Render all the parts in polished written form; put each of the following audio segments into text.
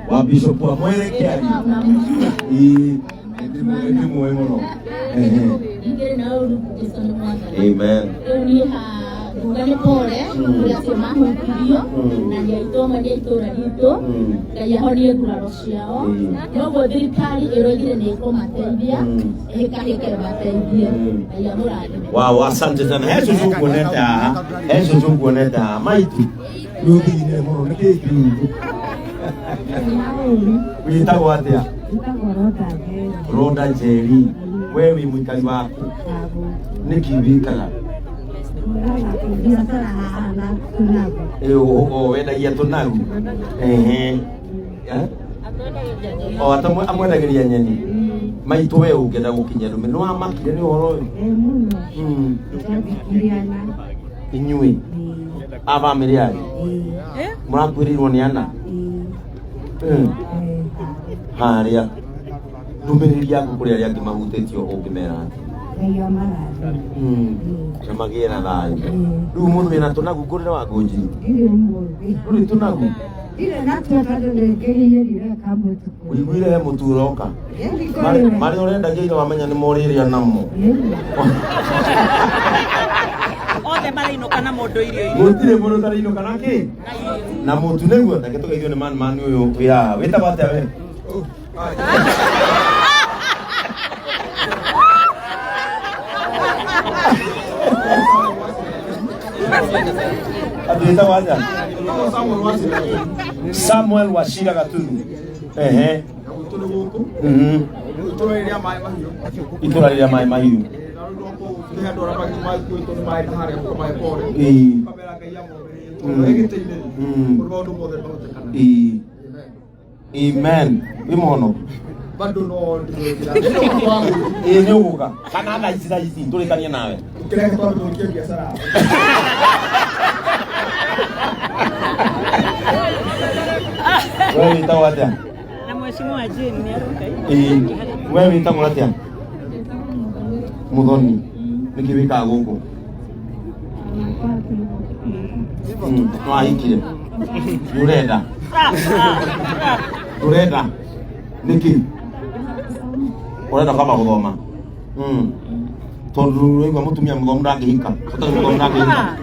wa Bishop wa Mwere Kiari ni muhimu. Amen. Ngane pole ya sema hukurio na ya itoma ya itora dito ya honi kuraro ciao no thirikari irogire ni ikomateithia ikahikera mateithia ya muradi. Wow, asante sana. Hezo tunguoneta maiti yuthine muno nikiki witagwo atia? Roda Njeri. Wewe mwikali wako nikibikala wendagia tunagu amwendagiria nyeni maitu we ungenda gukinya rume no amakire ni uhoro uyu inyui abamiri yari murakwirirwo ni ana haria rumiriri yaku kuri aria angimahutitio ungimera magia na thayu riu mundu wina tunagu kurira wa ngunji uri tunagu wiguire he mutu uroka mari urendagia ire wamenya ni moriria namo othe marainuka na mundu irio gutire mundu tarainuka naki na mutu niguo take tugeithio ni man uyu ya witagwo atia we Adita waja Samuel Washira Gatunu itura ria mai mahiu Amen. Imono bado no nyuga kana na isi tulikania nawe kireka twandu tukie biashara wewe itawa atia na mheshimiwa Jane ni aruka wewe itawa atia Muthoni nikiwika guku no aikire urenda niki urenda kama gudoma tondu rwigwa mutumia muthomu ndangihika utai muthomu ndangihika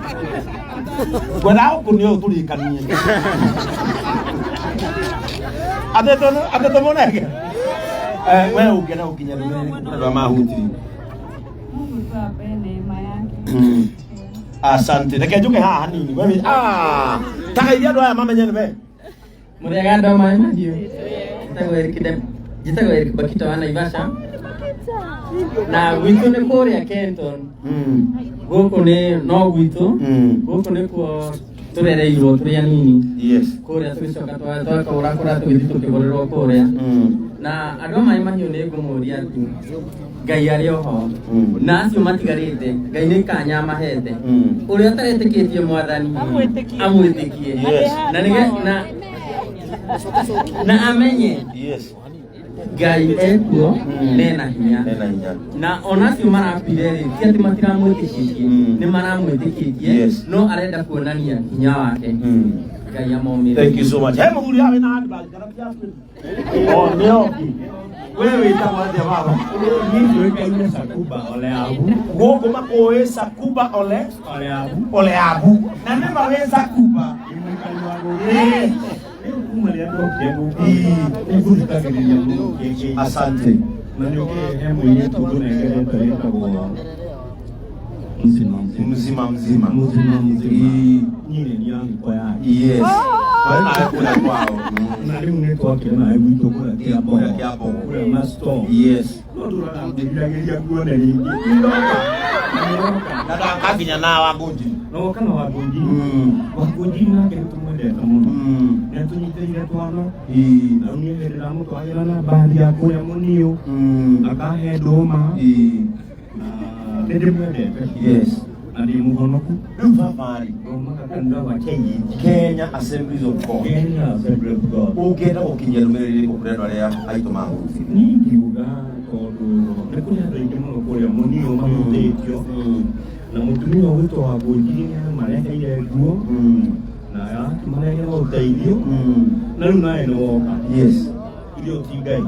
kwenda kunio turikanie ateto monege wewe ungena ukinya ndio mahutiri asante reke njuke haha hanini wewe takairia ndo aya mamenye niwe muriaga ndo mai mahiu jitagwo Eric Bakita wa Naivasha na gwitu ni kuria Kenton guku ni no gwitu guku ni kuo turereirwo turi anini kuria tucoka twaka urakora tugithi tukigorerwo kuria na andu mai mahiu ni ngumuria ati Ngai ari oho na acio matigarite Ngai ni kanya mahete uria taretikitie mwathani amwitikie na amenye Ngai ekuo nena hinya na onacio marapire ri ti ati matiramwitikitie ni maramwitikitie no arenda kuonania hinya wake Ngai amomire. Thank you so much. Hey muthuri awe na handbag nio wewe itawaje baba ndio ikaine Sakuba ole abu gogo makoe Sakuba ole abu na nema we Sakuba asante mzima nyine ni yangu kwa yake yes bana hakuna kwao na leo network na hebu kula kiapo kula master yes ndo tunamdilia kuona nini ndio akafinya na wagonji no kama wagonji na kitu tumwende kama na tunyiteire twana na uniendera mtu ayana baadhi ya kwa munio akahe doma yes andi muhonoku mfafari makakanda wa Kenya Assemblies of God ugenda gukinya rumerere kukureno aria aitu mahuti ningiuga tondu nikunya ndingi muno kuria munio mahutitio na mutumia wito wa gojini mareheire nguo na arakĩmaheire ũteithio na rĩu nawe nĩ woka irio ti Ngai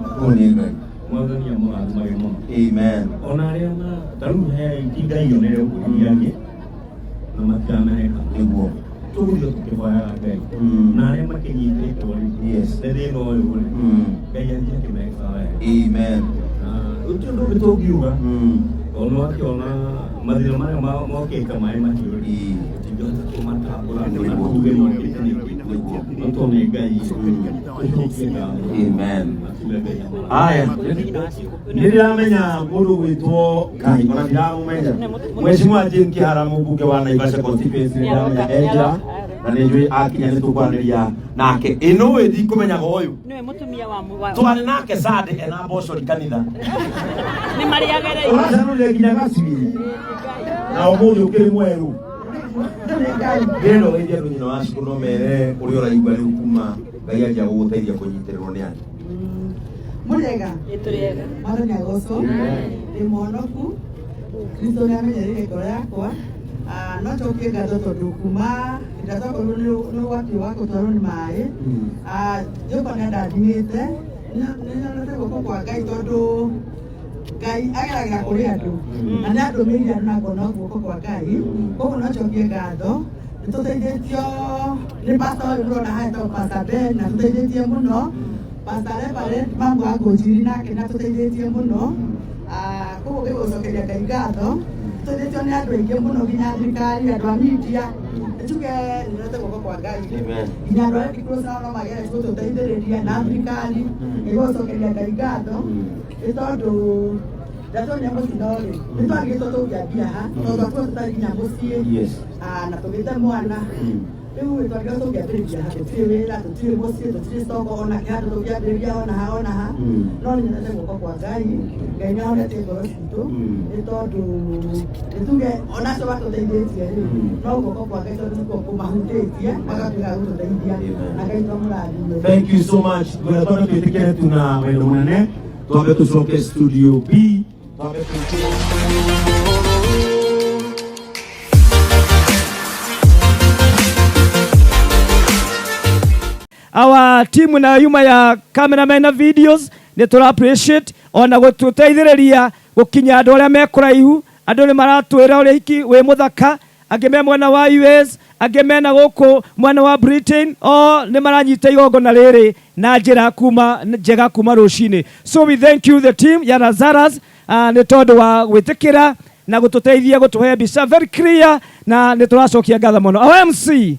Mwathani amũrathimage mũno amen ona arĩa ta rĩu ti Ngai onere ũgũria angĩ na matirameheka nĩguo tũgũthiĩ tũkĩhoyaga Ngai na arĩa makĩnyitĩtwo rĩ thĩna ũyũ rĩ Ngai athiĩ akĩmeka wega amen ũcio ũndũ ũngĩ tũngiuga ona wakĩona mathĩna marĩa mokĩte maĩ mahiũ rĩ tũtingĩhota kũmatambũra na tuge mokĩte nĩguo tondũ nĩ Ngai tũcokie ngatho amen haya nĩndĩramenya mũndũ gwĩtwo Ngai ona ndiramũmenya Mheshimiwa Jane Kĩhara mũmbunge wa Naivasha constituency nĩndĩramenya enja na nĩnjũĩ akinya nĩtũkwaranĩria nake ĩno wĩthi kũmenyaga ũyũ nĩwe mũtumia wa twarĩ nake Sunday ena mboco kanitha nĩ marĩagĩrĩire ũracanũrire nginya gacui na ũmũthĩ ũkĩrĩ mwerũ ndĩrenda ũgeithie andũ nyina wa cukuru no mere ũrĩa ũraigua rĩu kuma Ngai anjia gũgũteithia kũnyitĩrĩrwo nĩ andũ Mũrega Mwathani agocwo ndĩ mũhonoku Kristo nĩ amenyereire ngoro yakwa no njokie ngatho tondũ kuma ndacokorwo nĩ ũgwati wa gũtwarwo nĩ maĩ Jehova nĩ andathimĩte nĩ nyonete guoko kwa Ngai tondũ Ngai ageragĩra kũrĩ andũ na nĩ andũmĩire andũ na ngona guoko kwa Ngai koguo no njokie ngatho nĩ tũteithĩtio nĩ pastor ũyũ ũrona haha etagwo Pastor Ben na tũteithĩtie mũno Pastor Reverend Mamu wa Ngũnjiri nake na tũteithĩtie mũno koguo gĩgũcokeria Ngai ngatho tũteithĩtio nĩ andũ aingĩ mũno nginya thirikari andũ a media nĩtuge nĩnyonete guoko kwa Ngai nginya andũ arĩa Red Cross nao no magere gũtũteithĩrĩria na thirikari gĩgũcokeria Ngai ngatho nĩ tondũ ndatuonia mũtino rĩ nĩtwagĩtwo tũngĩambia ha tondũ twatua tũtarĩ nginya mũciĩ na tũgĩte mwana rĩu twagĩrĩirwo tũngĩambĩrĩria ha tũtirĩ wĩra tũtirĩ mũciĩ tũtirĩ stoko ona kĩndũ tũngĩambĩrĩria ona ha no nĩnyonete guoko kwa Ngai Ngai nĩ ahonetie ngoro citũ nĩ tondũ nĩtuge ona acio matũteithĩtie rĩ no guoko kwa Ngai tondũ nĩkuo kũmahutĩtie magatuĩka gũtũteithia na Ngai tũmũrathime. Thank you so much. Ngoja twambe twĩtĩkĩre tuna wendo mũnene twambe tũcoke studio B twambe our team na yuma ya cameraman na videos nĩ tũra appreciate ona gũtũteithĩrĩria gũkinya andũ arĩa mekũraihu andũ nĩ maratwĩra ũrĩa hiki wĩ mũthaka angĩ me mwena wa US angĩ mena gũkũ mwena wa Britain nĩ maranyita igongona rĩrĩ na njĩra njega kuma rũcinĩ. So we thank you the team ya Lazarus nĩ tondũ wa gwĩtĩkĩra na gũtũteithia gũtũhe mbica very clear na nĩ tũracokia ngatho mũno. Our MC